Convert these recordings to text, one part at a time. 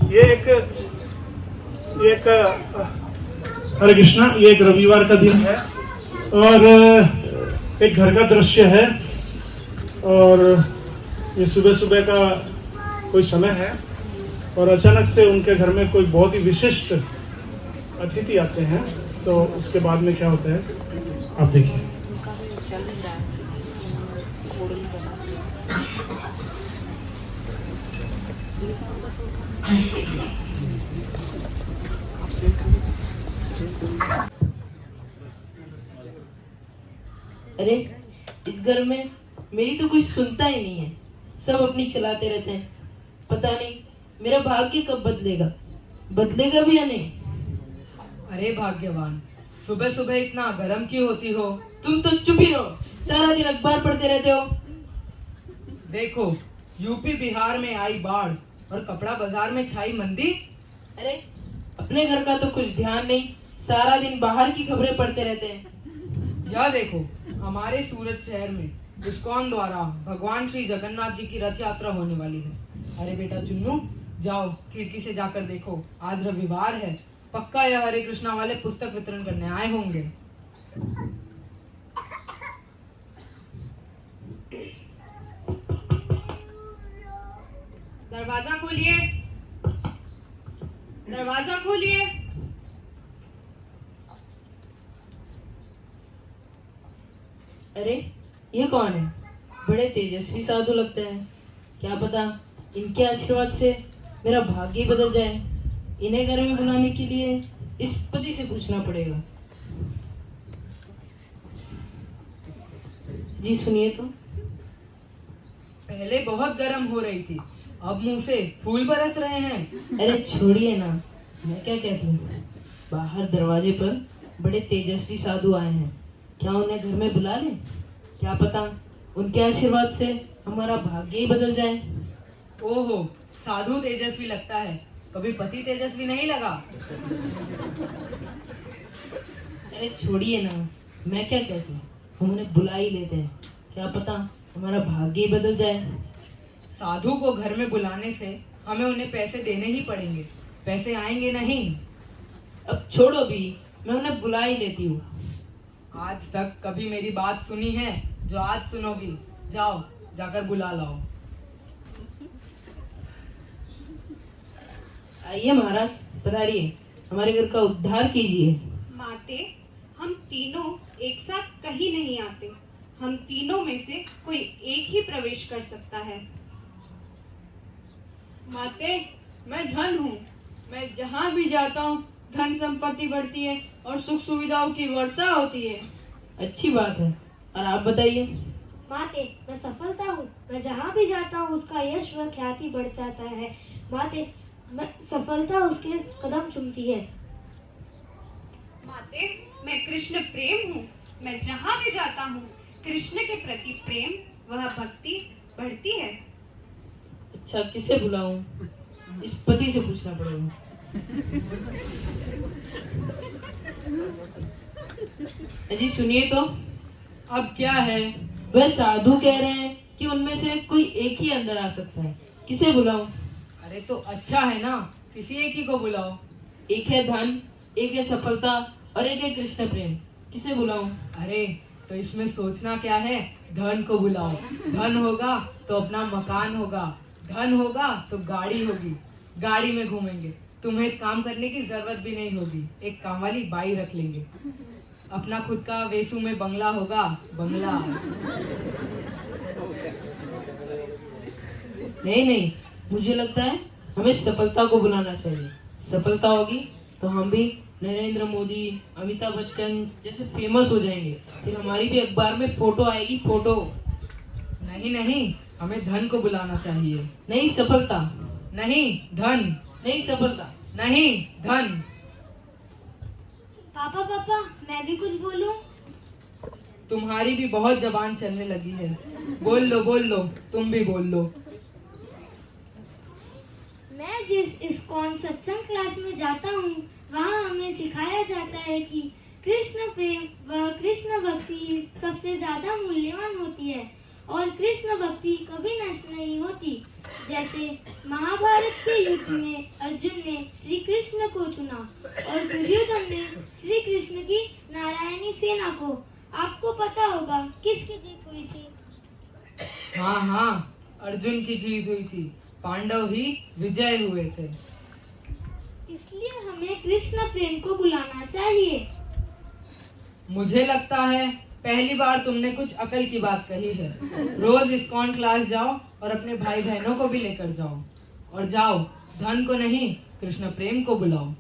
ये एक हरे कृष्णा, ये एक रविवार का दिन है और एक घर का दृश्य है और ये सुबह सुबह का कोई समय है और अचानक से उनके घर में कोई बहुत ही विशिष्ट अतिथि आते हैं। तो उसके बाद में क्या होता है आप देखिए। अरे इस घर में मेरी तो कुछ सुनता ही नहीं है, सब अपनी चलाते रहते हैं। पता नहीं मेरा भाग्य कब बदलेगा भी या नहीं। अरे भाग्यवान, सुबह सुबह इतना गर्म क्यों होती हो? तुम तो चुप ही रहो, सारा दिन अखबार पढ़ते रहते हो। देखो, यूपी बिहार में आई बाढ़ और कपड़ा बाजार में छाई मंदी। अरे अपने घर का तो कुछ ध्यान नहीं, सारा दिन बाहर की खबरें पढ़ते रहते हैं। यह देखो, हमारे सूरत शहर में इस्कॉन द्वारा भगवान श्री जगन्नाथ जी की रथ यात्रा होने वाली है। अरे बेटा चुन्नू, जाओ खिड़की से जाकर देखो, आज रविवार है, पक्का यह हरे कृष्णा वाले पुस्तक वितरण करने आए होंगे। दरवाजा खोलिए, दरवाजा खोलिए। अरे ये कौन है? बड़े तेजस्वी साधु लगते हैं। क्या पता इनके आशीर्वाद से मेरा भाग्य ही बदल जाए। इन्हें घर में बुलाने के लिए इस पति से पूछना पड़ेगा। जी सुनिए तो। पहले बहुत गर्म हो रही थी, अब मुंह से फूल बरस रहे हैं। अरे छोड़िए ना, मैं क्या कहती हूँ, बाहर दरवाजे पर बड़े तेजस्वी साधु आए हैं, क्या उन्हें घर में बुला लें? क्या पता उनके आशीर्वाद से हमारा भाग्य ही बदल जाए। ओहो, साधु तेजस्वी लगता है, कभी पति तेजस्वी नहीं लगा। अरे छोड़िए ना, मैं क्या कहती हूँ, हम उन्हें बुला ही लेते हैं, क्या पता हमारा भाग्य ही बदल जाए। साधु को घर में बुलाने से हमें उन्हें पैसे देने ही पड़ेंगे, पैसे आएंगे नहीं। अब छोड़ो भी, मैं उन्हें बुला ही लेती हूँ। आज तक कभी मेरी बात सुनी है जो आज सुनोगी? जाओ जाकर बुला लाओ। आइए महाराज, पधारिए, हमारे घर का उद्धार कीजिए। माते, हम तीनों एक साथ कहीं नहीं आते, हम तीनों में से कोई एक ही प्रवेश कर सकता है। माते, मैं धन हूँ, मैं जहाँ भी जाता हूँ धन संपत्ति बढ़ती है और सुख सुविधाओं की वर्षा होती है। अच्छी बात है, और आप बताइए? माते, मैं सफलता हूँ, मैं जहाँ भी जाता हूँ उसका यश व ख्याति बढ़ जाता है। माते, मैं सफलता उसके कदम चूमती है। माते, मैं कृष्ण प्रेम हूँ, मैं जहाँ भी जाता हूँ कृष्ण के प्रति प्रेम वह भक्ति बढ़ती है। अच्छा, किसे बुलाऊं? इस पति से पूछना पड़ेगा। जी सुनिए तो। अब क्या है? वह साधु कह रहे हैं कि उनमें से कोई एक ही अंदर आ सकता है, किसे बुलाऊं? अरे तो अच्छा है ना, किसी एक ही को बुलाओ। एक है धन, एक है सफलता और एक है कृष्ण प्रेम, किसे बुलाऊं? अरे तो इसमें सोचना क्या है, धन को बुलाओ। धन होगा तो अपना मकान होगा, धन होगा तो गाड़ी होगी, गाड़ी में घूमेंगे, तुम्हें काम करने की जरूरत भी नहीं होगी, एक काम वाली बाई रख लेंगे। अपना खुद का वेसू में बंगला होगा, बंगला। नहीं, मुझे लगता है हमें सफलता को बुलाना चाहिए। सफलता होगी तो हम भी नरेंद्र मोदी, अमिताभ बच्चन जैसे फेमस हो जाएंगे, फिर हमारी भी अखबार में फोटो आएगी, फोटो। नहीं, हमें धन को बुलाना चाहिए। नहीं सफलता। नहीं धन। नहीं सफलता। नहीं धन। पापा, मैं भी कुछ बोलूं? तुम्हारी भी बहुत जबान चलने लगी है, बोल लो, तुम भी बोल लो। मैं जिस इस्कॉन सत्संग क्लास में जाता हूँ वहाँ हमें सिखाया जाता है कि कृष्ण प्रेम व कृष्ण भक्ति सबसे ज्यादा मूल्यवान होती है और कृष्ण भक्ति कभी नष्ट नहीं होती। जैसे महाभारत के युद्ध में अर्जुन ने श्री कृष्ण को चुना और दुर्योधन ने श्री कृष्ण की नारायणी सेना को। आपको पता होगा किसकी जीत हुई थी? हाँ हाँ, अर्जुन की जीत हुई थी, पांडव ही विजय हुए थे। इसलिए हमें कृष्ण प्रेम को बुलाना चाहिए। मुझे लगता है पहली बार तुमने कुछ अकल की बात कही है। रोज इस्कॉन क्लास जाओ और अपने भाई बहनों को भी लेकर जाओ, और जाओ धन को नहीं कृष्ण प्रेम को बुलाओ।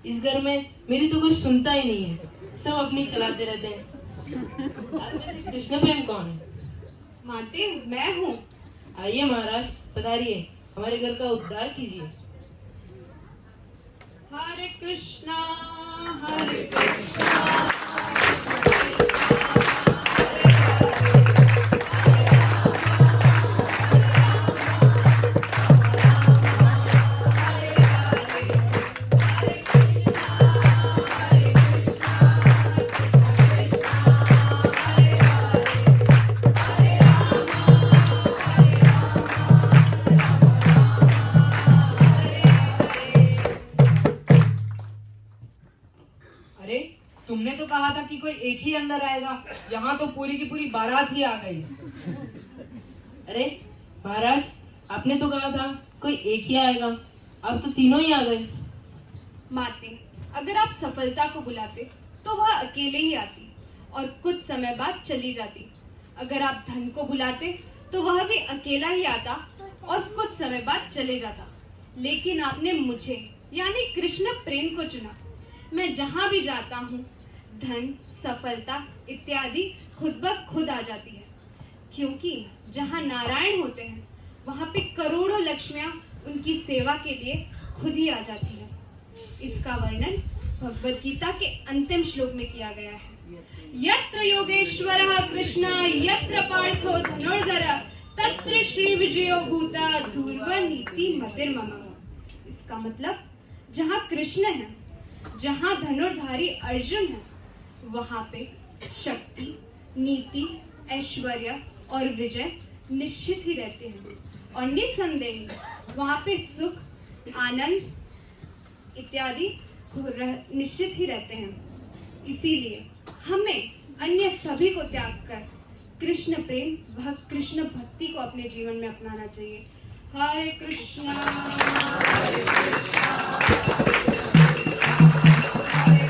इस घर में मेरी तो कुछ सुनता ही नहीं है, सब अपनी चलाते रहते हैं। आप वैसे कृष्ण प्रेम कौन है? माते मैं हूँ। आइए महाराज, पधारिए, हमारे घर का उद्धार कीजिए। हरे कृष्णा हरे कृष्णा। अरे तुमने तो कहा था कि कोई एक ही अंदर आएगा, यहाँ तो पूरी की पूरी बारात ही आ गई। अरे महाराज, आपने तो कहा था कोई एक ही आएगा, अब तो तीनों ही आ गए। माते, अगर आप सफलता को बुलाते तो वह अकेले ही आती और कुछ समय बाद चली जाती। अगर आप धन को बुलाते तो वह भी अकेला ही आता और कुछ समय बाद चले जाता। लेकिन आपने मुझे यानी कृष्ण प्रेम को चुना। मैं जहाँ भी जाता हूँ धन, सफलता इत्यादि खुद ब खुद आ जाती है, क्योंकि जहाँ नारायण होते हैं वहाँ पे करोड़ों लक्ष्मियाँ उनकी सेवा के लिए खुद ही आ जाती है। इसका वर्णन भगवद गीता के अंतिम श्लोक में किया गया है। यत्र योगेश्वरः कृष्ण यत्र पार्थो धनुर्धर तत्र श्री विजयो भूता ध्रुव नीति मतिर्मम। इसका मतलब जहाँ कृष्ण है, जहाँ धनुर्धारी अर्जुन है, वहाँ पे शक्ति, नीति, ऐश्वर्य और विजय निश्चित ही रहते हैं और निसंदेह वहाँ पे सुख, आनंद इत्यादि निश्चित ही रहते हैं। इसीलिए हमें अन्य सभी को त्याग कर कृष्ण प्रेम कृष्ण भक्ति को अपने जीवन में अपनाना चाहिए। हरे कृष्णा हरे कृष्णा हरे